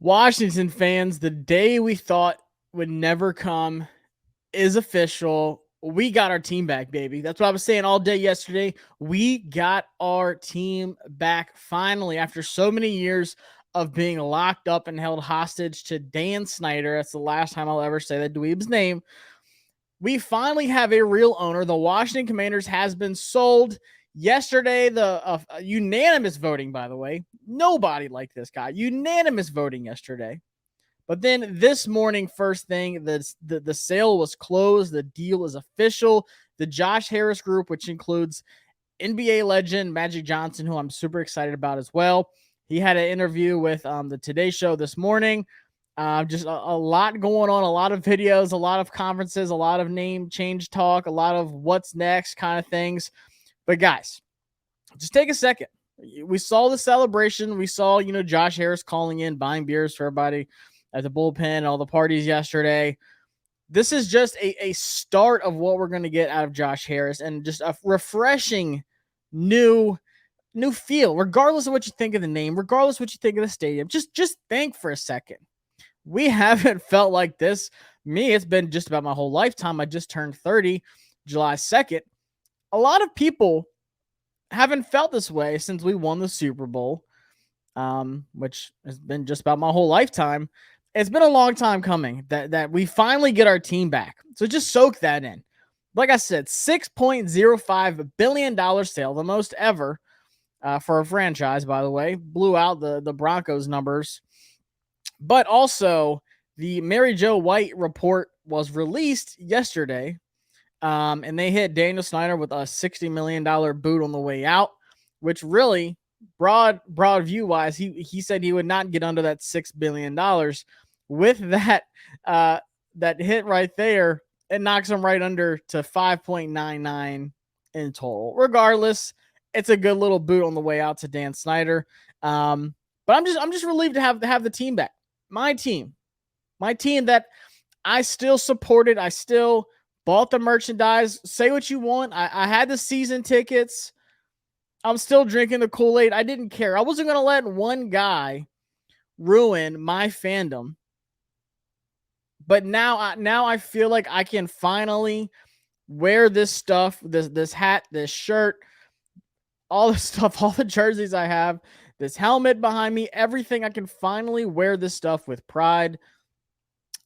Washington fans, the day we thought would never come is official. We got our team back, baby. That's what I was saying all day yesterday. We got our team back finally after so many years of being locked up and held hostage to Dan Snyder. That's the last time I'll ever say that dweeb's name. We finally have a real owner. The Washington Commanders has been sold. Yesterday, the unanimous voting, by the way. Nobody liked this guy. Unanimous voting yesterday. But then this morning, first thing, the sale was closed. The deal is official. The Josh Harris group, which includes NBA legend Magic Johnson, who I'm super excited about as well. He had an interview with the Today Show this morning. Just a lot going on, a lot of videos, a lot of conferences, a lot of name change talk, a lot of what's next kind of things. But guys, just take a second. We saw the celebration. We saw, Josh Harris calling in, buying beers for everybody at the bullpen and all the parties yesterday. This is just a start of what we're going to get out of Josh Harris and just a refreshing new feel, regardless of what you think of the name, regardless of what you think of the stadium. Just think for a second. We haven't felt like this. It's been just about my whole lifetime. I just turned 30 July 2nd. A lot of people haven't felt this way since we won the Super Bowl, which has been just about my whole lifetime. It's been a long time coming that we finally get our team back. So just soak that in. Like I said, $6.05 billion sale, the most ever for a franchise, by the way. Blew out the Broncos numbers. But also, the Mary Jo White report was released yesterday, and they hit Daniel Snyder with a $60 million boot on the way out, which really, broad view-wise, he said he would not get under that $6 billion. With that that hit right there, it knocks him right under to 5.99 in total. Regardless, it's a good little boot on the way out to Dan Snyder. But I'm just relieved to have the team back. My team that I still supported. I still bought the merchandise. Say what you want. I had the season tickets. I'm still drinking the Kool-Aid. I didn't care. I wasn't going to let one guy ruin my fandom. But now I feel like I can finally wear this stuff, this hat, this shirt, all the stuff, all the jerseys I have, this helmet behind me, everything. I can finally wear this stuff with pride.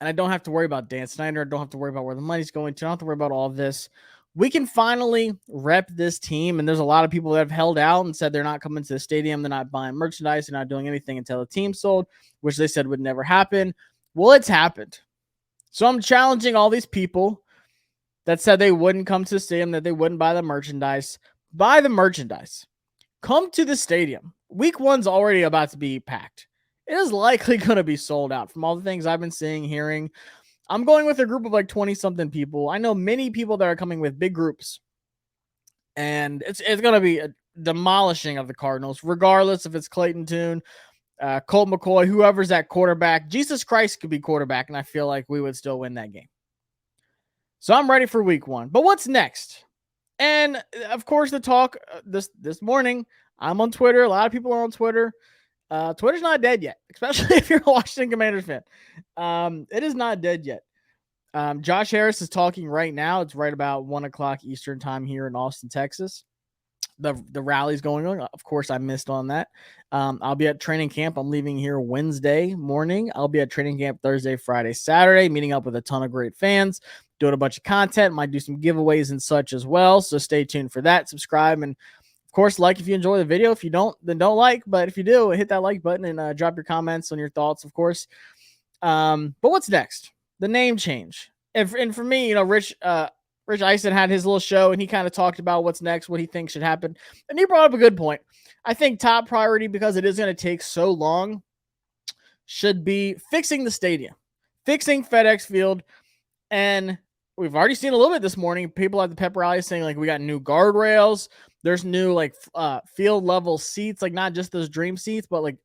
And I don't have to worry about Dan Snyder. I don't have to worry about where the money's going to. I don't have to worry about all of this. We can finally rep this team. And there's a lot of people that have held out and said they're not coming to the stadium. They're not buying merchandise. They're not doing anything until the team's sold, which they said would never happen. Well, it's happened. So I'm challenging all these people that said they wouldn't come to the stadium, that they wouldn't buy the merchandise. Buy the merchandise. Come to the stadium. Week one's already about to be packed. It is likely going to be sold out from all the things I've been seeing, hearing. I'm going with a group of like 20-something people. I know many people that are coming with big groups. And it's going to be a demolishing of the Cardinals, regardless if it's Clayton Tune, Colt McCoy, whoever's at quarterback. Jesus Christ could be quarterback, and I feel like we would still win that game. So I'm ready for week one. But what's next? And, of course, the talk this morning, I'm on Twitter. A lot of people are on Twitter. Twitter's not dead yet, especially if you're a Washington Commanders fan. It is not dead yet. Josh Harris is talking right now. It's right about 1 o'clock Eastern time here in Austin, Texas. The rally's going on. Of course, I missed on that. I'll be at training camp. I'm leaving here Wednesday morning. I'll be at training camp Thursday, Friday, Saturday, meeting up with a ton of great fans, doing a bunch of content. Might do some giveaways and such as well. So stay tuned for that. Subscribe and, of course, like if you enjoy the video. If you don't, then don't like. But if you do, hit that like button and drop your comments on your thoughts, of course. But what's next? The name change. And for me, Rich Eisen had his little show, and he kind of talked about what's next, what he thinks should happen. And he brought up a good point. I think top priority, because it is going to take so long, should be fixing the stadium, fixing FedEx Field. And we've already seen a little bit this morning. People at the pep rally saying, like, we got new guardrails. There's new, field level seats, like not just those dream seats, but like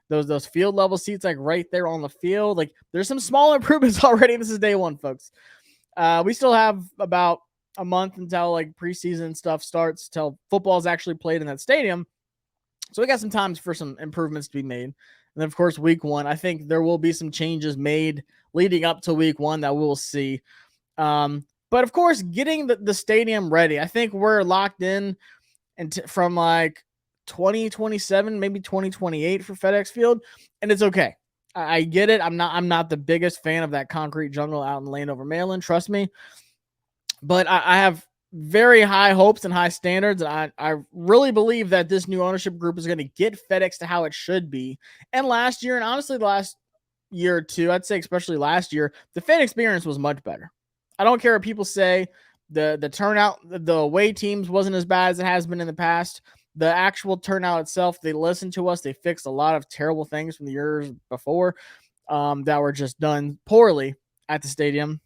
those field level seats, like right there on the field. Like, there's some small improvements already. This is day one, folks. We still have about a month until like preseason stuff starts, till football is actually played in that stadium. So we got some time for some improvements to be made. And then, of course, week 1, I think there will be some changes made leading up to week 1 that we'll see. But of course, getting the stadium ready, I think we're locked in and from like 2027, maybe 2028 for FedEx Field, and it's okay. I get it. I'm not the biggest fan of that concrete jungle out in Landover, Maryland. Trust me, but I have very high hopes and high standards. And I really believe that this new ownership group is going to get FedEx to how it should be. And last year, and honestly, the last year or two, I'd say especially last year, the fan experience was much better. I don't care what people say. The turnout, the away teams wasn't as bad as it has been in the past. The actual turnout itself, they listened to us. They fixed a lot of terrible things from the years before that were just done poorly at the stadium.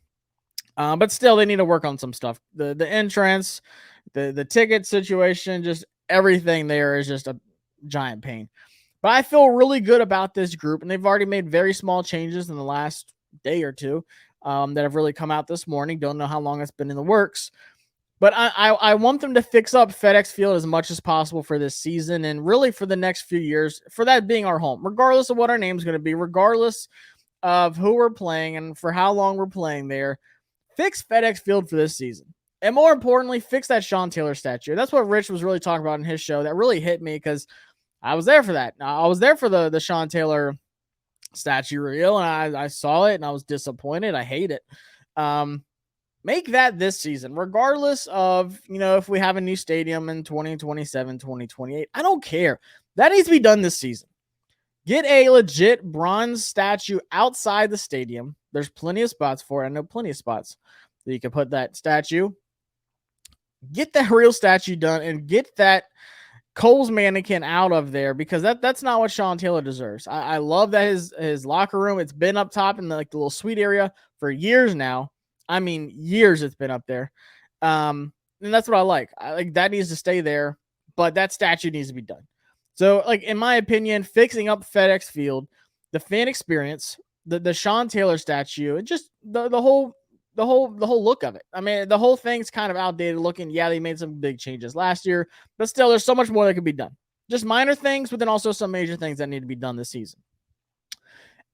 But still, they need to work on some stuff. The entrance, the ticket situation, just everything there is just a giant pain. But I feel really good about this group, and they've already made very small changes in the last day or two that have really come out this morning. Don't know how long it's been in the works. But I want them to fix up FedEx Field as much as possible for this season and really for the next few years, for that being our home, regardless of what our name is going to be, regardless of who we're playing and for how long we're playing there. Fix FedEx Field for this season. And more importantly, fix that Sean Taylor statue. That's what Rich was really talking about in his show. That really hit me because I was there for that. I was there for the Sean Taylor statue reveal, and I saw it, and I was disappointed. I hate it. Make that this season, regardless of, if we have a new stadium in 2027, 2028. I don't care. That needs to be done this season. Get a legit bronze statue outside the stadium. There's plenty of spots for it. I know plenty of spots that you can put that statue. Get that real statue done and get that Cole's mannequin out of there, because that's not what Sean Taylor deserves. I love that his locker room, it's been up top in the little suite area for years now. I mean, years it's been up there. And that's what I like. I like that needs to stay there, but that statue needs to be done. So, in my opinion, fixing up FedEx Field, the fan experience, the Sean Taylor statue, and just the whole look of it. I mean, the whole thing's kind of outdated looking. Yeah, they made some big changes last year, but still, there's so much more that could be done. Just minor things, but then also some major things that need to be done this season.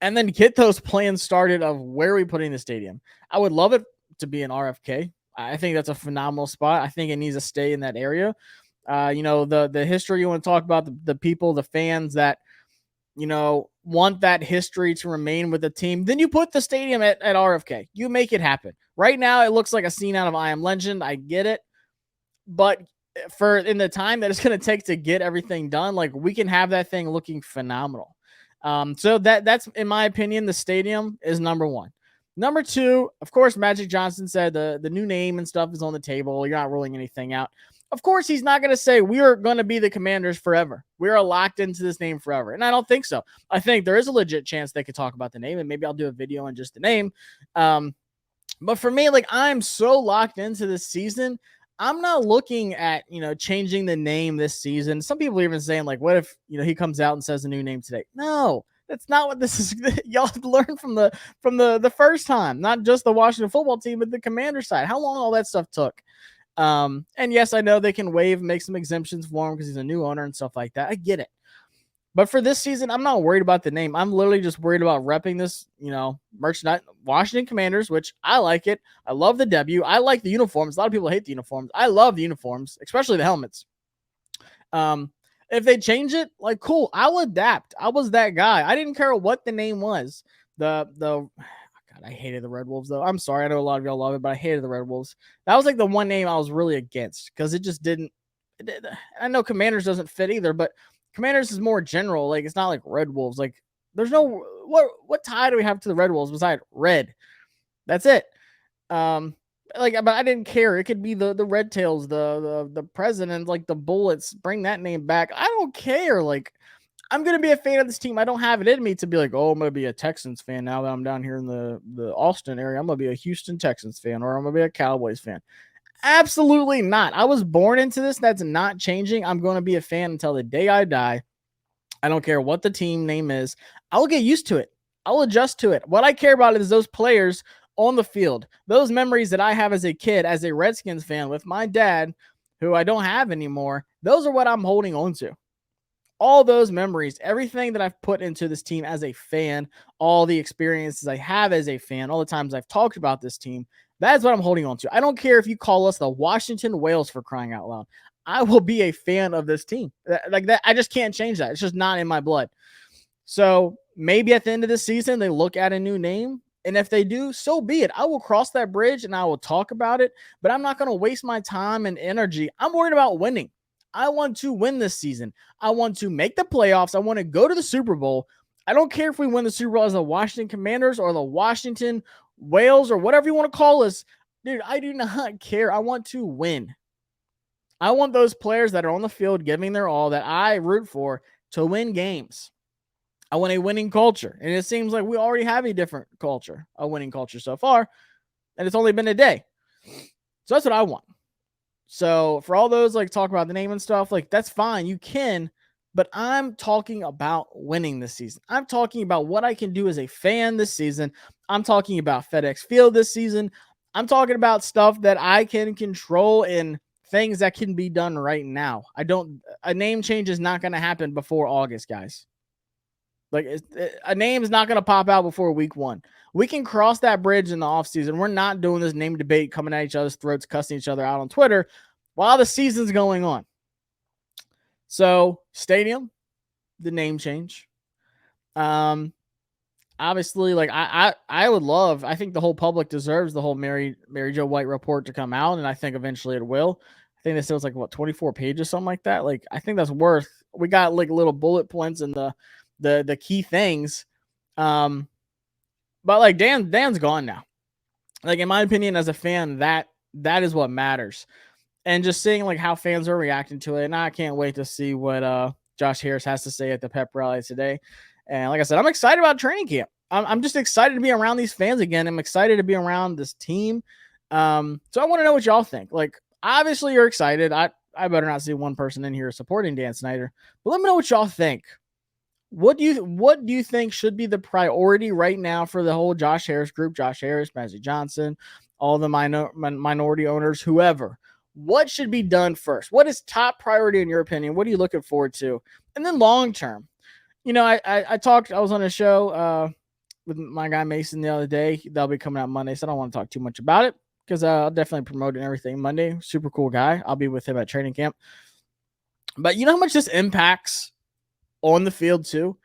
And then get those plans started of where we putting the stadium. I would love it to be in RFK. I think that's a phenomenal spot. I think it needs to stay in that area. The history, you want to talk about the people, the fans that, want that history to remain with the team, then you put the stadium at RFK. You make it happen. Right now, it looks like a scene out of I Am Legend. I get it. But for in the time that it's going to take to get everything done, we can have that thing looking phenomenal. So that's, in my opinion, the stadium is number one. Number two, of course, Magic Johnson said the new name and stuff is on the table. You're not ruling anything out. Of course, he's not going to say we are going to be the Commanders forever. We are locked into this name forever. And I don't think so. I think there is a legit chance they could talk about the name, and maybe I'll do a video on just the name. But for me, I'm so locked into this season. I'm not looking at, changing the name this season. Some people are even saying, what if, he comes out and says a new name today? No, that's not what this is. Y'all have learned from the first time, not just the Washington football team, but the Commander side, how long all that stuff took. And yes, I know they can make some exemptions for him because he's a new owner and stuff like that. I get it. But for this season, I'm not worried about the name. I'm literally just worried about repping this, merchandise, Washington Commanders, which I like it. I love the W. I like the uniforms. A lot of people hate the uniforms. I love the uniforms, especially the helmets. If they change it, cool, I'll adapt. I was that guy. I didn't care what the name was. God, I hated the Red Wolves, though. I'm sorry. I know a lot of y'all love it, but I hated the Red Wolves. That was the one name I was really against because it just didn't. I know Commanders doesn't fit either, but Commanders is more general. It's not like Red Wolves. There's no what tie do we have to the Red Wolves besides red? That's it. But I didn't care. It could be the Red Tails, the President, the Bullets. Bring that name back. I don't care. I'm gonna be a fan of this team. I don't have it in me to be oh, I'm gonna be a Texans fan now that I'm down here in the Austin area. I'm gonna be a Houston Texans fan, or I'm gonna be a Cowboys fan. Absolutely not. I was born into this. That's not changing. I'm going to be a fan until the day I die. I don't care what the team name is. I'll get used to it. I'll adjust to it. What I care about is those players on the field. Those memories that I have as a kid, as a Redskins fan with my dad, who I don't have anymore. Those are what I'm holding on to. all those memories, everything that I've put into this team as a fan, all the experiences I have as a fan, all the times I've talked about this team, that's what I'm holding on to. I don't care if you call us the Washington Whales, for crying out loud. I will be a fan of this team. Like that, I just can't change that. It's just not in my blood. So maybe at the end of the season, they look at a new name. And if they do, so be it. I will cross that bridge and I will talk about it, but I'm not going to waste my time and energy. I'm worried about winning. I want to win this season. I want to make the playoffs. I want to go to the Super Bowl. I don't care if we win the Super Bowl as the Washington Commanders or the Washington Whales or whatever you want to call us. Dude, I do not care. I want to win. I want those players that are on the field giving their all that I root for to win games. I want a winning culture. And it seems like we already have a different culture, a winning culture so far. And it's only been a day. So that's what I want. So for all those like talk about the name and stuff, like that's fine. You can, but I'm talking about winning this season. I'm talking about what I can do as a fan this season. I'm talking about FedEx Field this season. I'm talking about stuff that I can control and things that can be done right now. A name change is not going to happen before August, guys. Like a name is not going to pop out before week 1. We can cross that bridge in the offseason. We're not doing this name debate coming at each other's throats, cussing each other out on Twitter while the season's going on. So stadium, the name change. Obviously, like I would love, I think the whole public deserves the whole Mary Jo White report to come out, and I think eventually it will. I think this was like 24 pages, something like that. Like I think that's worth. We got like little bullet points and the key things. But like Dan's gone now. Like in my opinion, as a fan, that is what matters. And just seeing like how fans are reacting to it, and I can't wait to see what Josh Harris has to say at the pep rally today. And like I said, I'm excited about training camp. I'm just excited to be around these fans again. I'm excited to be around this team. So I want to know what y'all think. Like, obviously you're excited. I better not see one person in here supporting Dan Snyder, but let me know what y'all think. What do you think should be the priority right now for the whole Josh Harris group? Josh Harris, Magic Johnson, all the minority owners, whoever. What should be done first? What is top priority in your opinion? What are you looking forward to? And then long term, you know, I was on a show with my guy Mason the other day. That'll be coming out Monday, so I don't want to talk too much about it because I'll definitely promote everything Monday. Super cool guy. I'll be with him at training camp. But you know how much this impacts on the field too?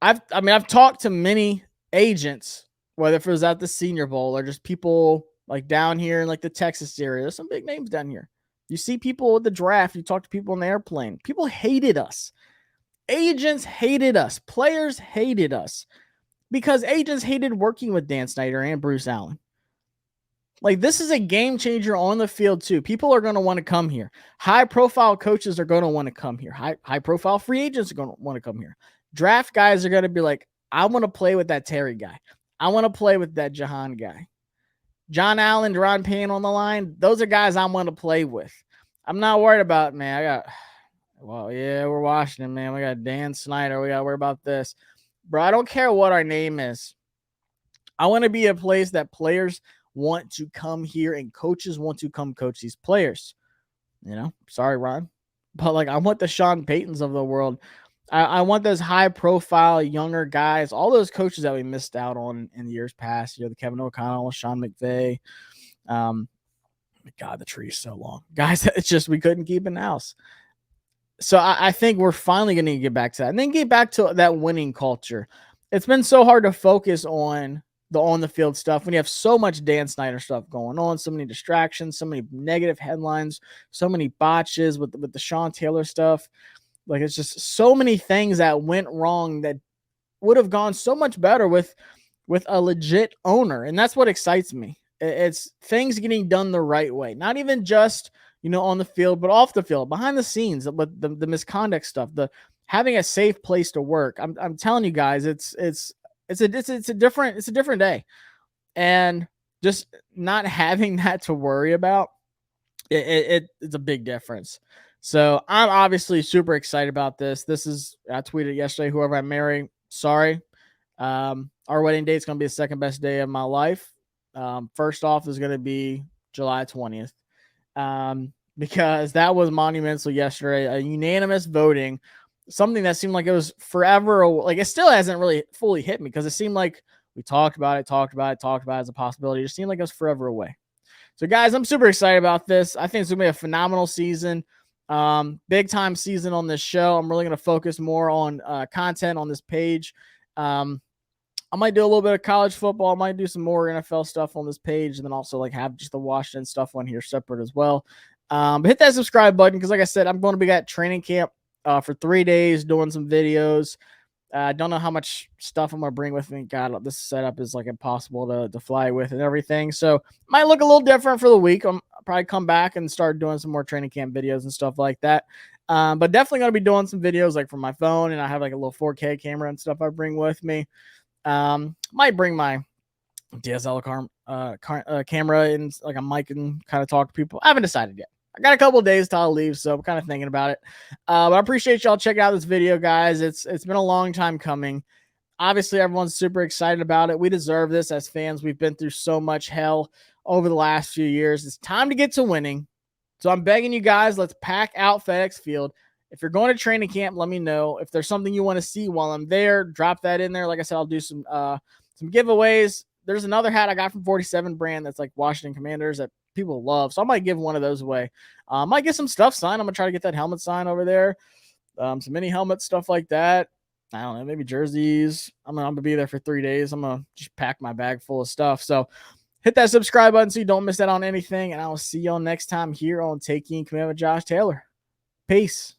I've talked to many agents, whether it was at the Senior Bowl or just people like down here in like the Texas area. There's some big names down here. You see people at the draft. You talk to people on the airplane. People hated us. Agents hated us. Players hated us because agents hated working with Dan Snyder and Bruce Allen. Like, this is a game changer on the field too. People are going to want to come here. High profile coaches are going to want to come here. High profile free agents are going to want to come here. Draft guys are going to be like, I want to play with that Terry guy. I want to play with that Jahan guy. John Allen, Deron Payne on the line. Those are guys I want to play with. I'm not worried about, man. We're Washington, man. We got Dan Snyder. We got to worry about this. Bro, I don't care what our name is. I want to be a place that players want to come here and coaches want to come coach these players. You know, sorry, Ron. But like, I want the Sean Paytons of the world. I want those high profile younger guys, all those coaches that we missed out on in years past, you know, the Kevin O'Connell, Sean McVay. God, the tree is so long. Guys, it's just we couldn't keep in house. So I think we're finally going to get back to that and then get back to that winning culture. It's been so hard to focus on the on the field stuff when you have so much Dan Snyder stuff going on, so many distractions, so many negative headlines, so many botches with the Sean Taylor stuff. Like, it's just so many things that went wrong that would have gone so much better with a legit owner. And that's what excites me. It's things getting done the right way, not even just, you know, on the field, but off the field, behind the scenes, with the misconduct stuff, the having a safe place to work. I'm telling you guys, it's a different day, and just not having that to worry about, it's a big difference. So I'm obviously super excited about this. I tweeted yesterday, whoever I marry, sorry. Our wedding date is going to be the second best day of my life. First off is going to be July 20th. Because that was monumental yesterday, a unanimous voting. something that seemed like it was forever. Like it still hasn't really fully hit me because it seemed like we talked about it as a possibility. It just seemed like it was forever away. So, guys, I'm super excited about this. I think it's going to be a phenomenal season, big time season on this show. I'm really going to focus more on content on this page. I might do a little bit of college football. I might do some more NFL stuff on this page, and then also like have just the Washington stuff on here separate as well. But hit that subscribe button because, like I said, I'm going to be at training camp for 3 days doing some videos. I don't know how much stuff I'm gonna bring with me. God, this setup is like impossible to fly with and everything. So might look a little different for the week. I'll probably come back and start doing some more training camp videos and stuff like that. But definitely gonna be doing some videos like from my phone, and I have like a little 4K camera and stuff I bring with me. Might bring my DSLR camera and like a mic and kind of talk to people. I haven't decided yet. I got a couple of days till I'll leave, so I'm kind of thinking about it. But I appreciate y'all checking out this video, guys. It's been a long time coming. Obviously, everyone's super excited about it. We deserve this as fans. We've been through so much hell over the last few years. It's time to get to winning. So I'm begging you guys, let's pack out FedEx Field. If you're going to training camp, let me know. If there's something you want to see while I'm there, drop that in there. Like I said, I'll do some giveaways. There's another hat I got from 47 brand that's like Washington Commanders that people love. So I might give one of those away. I might get some stuff signed. I'm going to try to get that helmet sign over there. Some mini helmets, stuff like that. I don't know, maybe jerseys. I'm going to be there for 3 days. I'm going to just pack my bag full of stuff. So hit that subscribe button so you don't miss out on anything. And I will see y'all next time here on Taking Command with Josh Taylor. Peace.